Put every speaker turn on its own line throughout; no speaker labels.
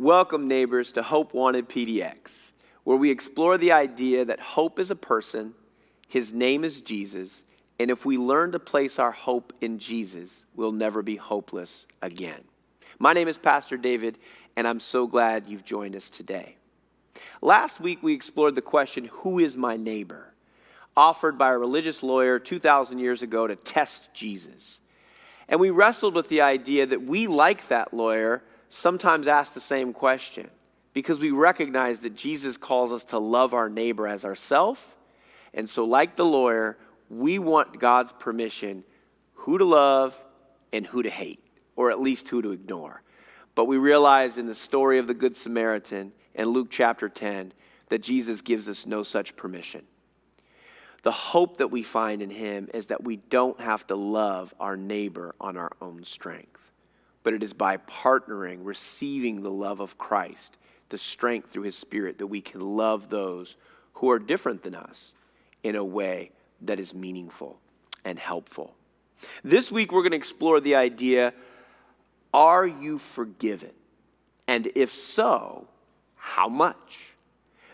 Welcome, neighbors, to Hope Wanted PDX, where we explore the idea that hope is a person, his name is Jesus, and if we learn to place our hope in Jesus, we'll never be hopeless again. My name is Pastor David, and I'm so glad you've joined us today. Last week, we explored the question, who is my neighbor? Offered by a religious lawyer 2,000 years ago to test Jesus. And we wrestled with the idea that we, like that lawyer, sometimes ask the same question because we recognize that Jesus calls us to love our neighbor as ourselves. And so like the lawyer, we want God's permission who to love and who to hate, or at least who to ignore. But we realize in the story of the Good Samaritan in Luke chapter 10 that Jesus gives us no such permission. The hope that we find in him is that we don't have to love our neighbor on our own strength. But it is by partnering, receiving the love of Christ, the strength through his Spirit, that we can love those who are different than us in a way that is meaningful and helpful. This week we're going to explore the idea, are you forgiven? And if so, how much?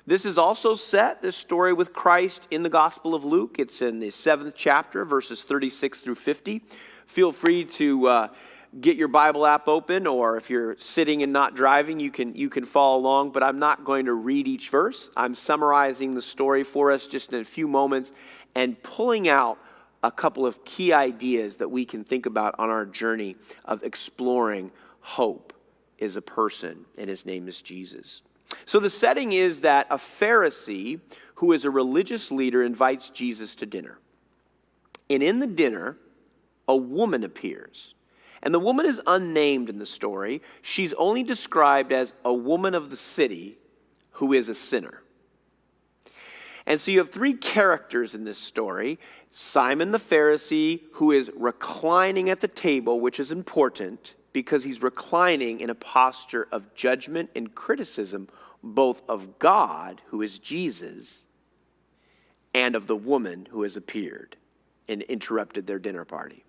This is also set, this story with Christ, in the Gospel of Luke. It's in the 7th chapter, verses 36 through 50. Feel free to get your Bible app open, or if you're sitting and not driving, you can follow along, but I'm not going to read each verse. I'm summarizing the story for us just in a few moments and pulling out a couple of key ideas that we can think about on our journey of exploring hope is a person, and his name is Jesus. So the setting is that a Pharisee who is a religious leader invites Jesus to dinner. And in the dinner, a woman appears. And the woman is unnamed in the story. She's only described as a woman of the city who is a sinner. And so you have three characters in this story. Simon the Pharisee, who is reclining at the table, which is important because he's reclining in a posture of judgment and criticism, both of God, who is Jesus, and of the woman who has appeared and interrupted their dinner party.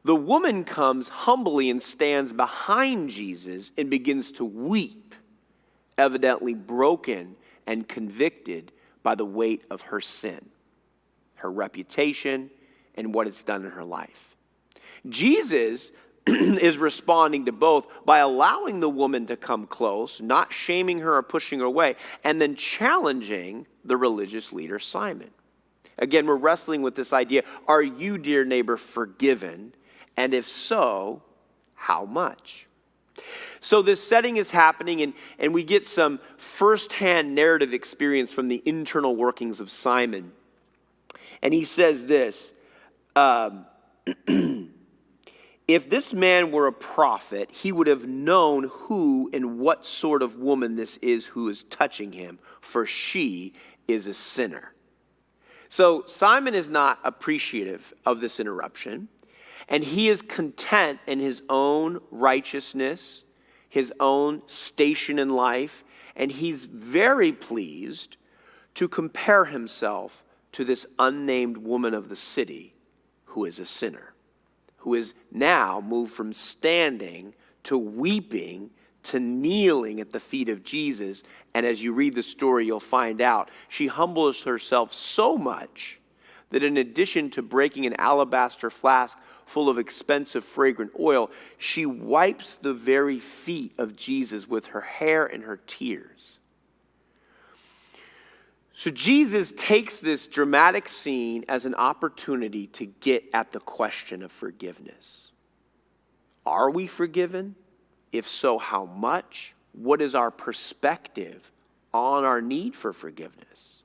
The woman comes humbly and stands behind Jesus and begins to weep, evidently broken and convicted by the weight of her sin, her reputation, and what it's done in her life. Jesus is responding to both by allowing the woman to come close, not shaming her or pushing her away, and then challenging the religious leader, Simon. Again, we're wrestling with this idea, are you, dear neighbor, forgiven? And if so, how much? So this setting is happening, and we get some firsthand narrative experience from the internal workings of Simon. And he says this, if this man were a prophet, he would have known who and what sort of woman this is who is touching him, for she is a sinner. So Simon is not appreciative of this interruption. And he is content in his own righteousness, his own station in life, and he's very pleased to compare himself to this unnamed woman of the city who is a sinner, who is now moved from standing to weeping to kneeling at the feet of Jesus. And as you read the story, you'll find out she humbles herself so much that in addition to breaking an alabaster flask full of expensive fragrant oil, she wipes the very feet of Jesus with her hair and her tears. So Jesus takes this dramatic scene as an opportunity to get at the question of forgiveness. Are we forgiven? If so, how much? What is our perspective on our need for forgiveness?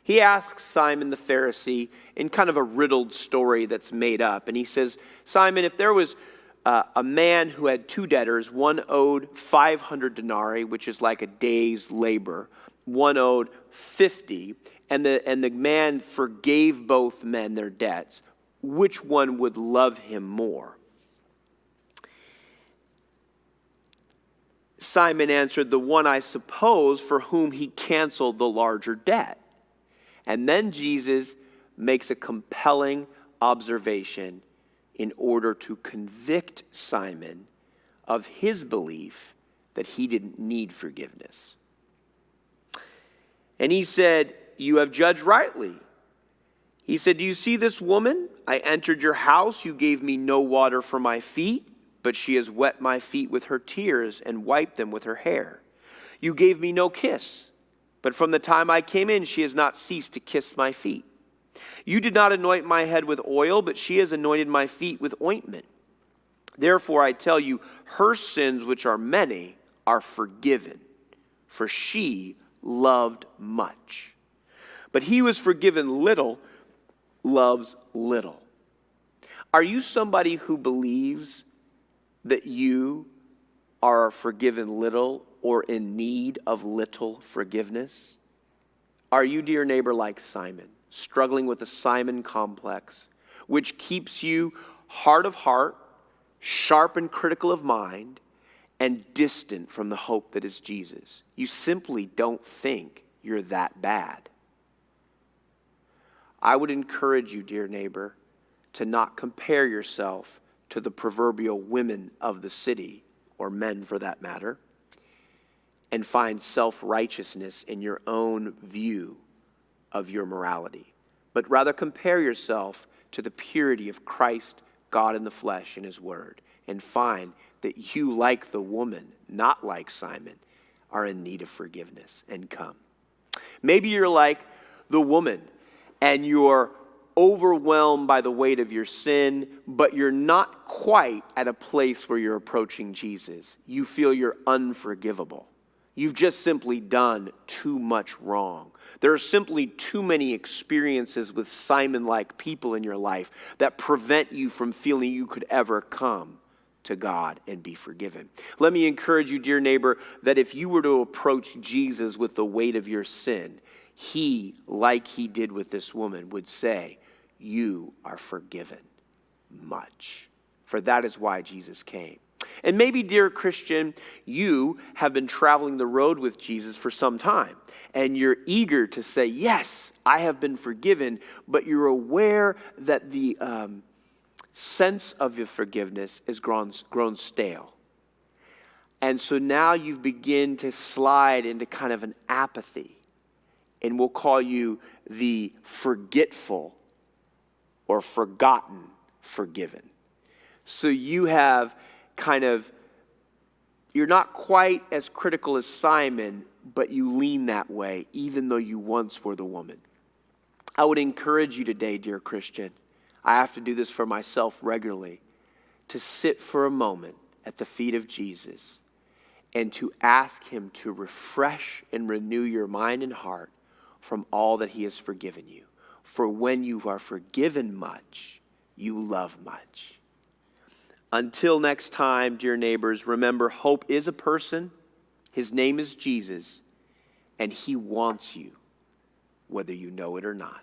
He asks Simon the Pharisee in kind of a riddled story that's made up. And he says, Simon, if there was a man who had two debtors, one owed 500 denarii, which is like a day's labor, one owed 50, and the man forgave both men their debts, which one would love him more? Simon answered, the one, I suppose, for whom he canceled the larger debt. And then Jesus makes a compelling observation in order to convict Simon of his belief that he didn't need forgiveness. And he said, "You have judged rightly." He said, "Do you see this woman? I entered your house. You gave me no water for my feet, but she has wet my feet with her tears and wiped them with her hair. You gave me no kiss, but from the time I came in, she has not ceased to kiss my feet. You did not anoint my head with oil, but she has anointed my feet with ointment. Therefore, I tell you, her sins, which are many, are forgiven, for she loved much. But he who is forgiven little loves little." Are you somebody who believes that you are forgiven little or in need of little forgiveness? Are you, dear neighbor, like Simon, struggling with the Simon complex, which keeps you hard of heart, sharp and critical of mind, and distant from the hope that is Jesus? You simply don't think you're that bad. I would encourage you, dear neighbor, to not compare yourself to the proverbial women of the city, or men for that matter, and find self-righteousness in your own view of your morality, but rather compare yourself to the purity of Christ, God in the flesh, in his word, and find that you, like the woman, not like Simon, are in need of forgiveness, and come. Maybe you're like the woman and you're overwhelmed by the weight of your sin, but you're not quite at a place where you're approaching Jesus. You feel you're unforgivable. You've just simply done too much wrong. There are simply too many experiences with Simon-like people in your life that prevent you from feeling you could ever come to God and be forgiven. Let me encourage you, dear neighbor, that if you were to approach Jesus with the weight of your sin, he, like he did with this woman, would say, "You are forgiven much." For that is why Jesus came. And maybe, dear Christian, you have been traveling the road with Jesus for some time, and you're eager to say, "Yes, I have been forgiven," but you're aware that the sense of your forgiveness has grown stale. And so now you've begun to slide into kind of an apathy, and we'll call you the forgetful or forgotten forgiven. So you have you're not quite as critical as Simon, but you lean that way, even though you once were the woman. I would encourage you today, dear Christian, I have to do this for myself regularly, to sit for a moment at the feet of Jesus and to ask him to refresh and renew your mind and heart from all that he has forgiven you. For when you are forgiven much, you love much. Until next time, dear neighbors, remember, hope is a person. His name is Jesus, and he wants you, whether you know it or not.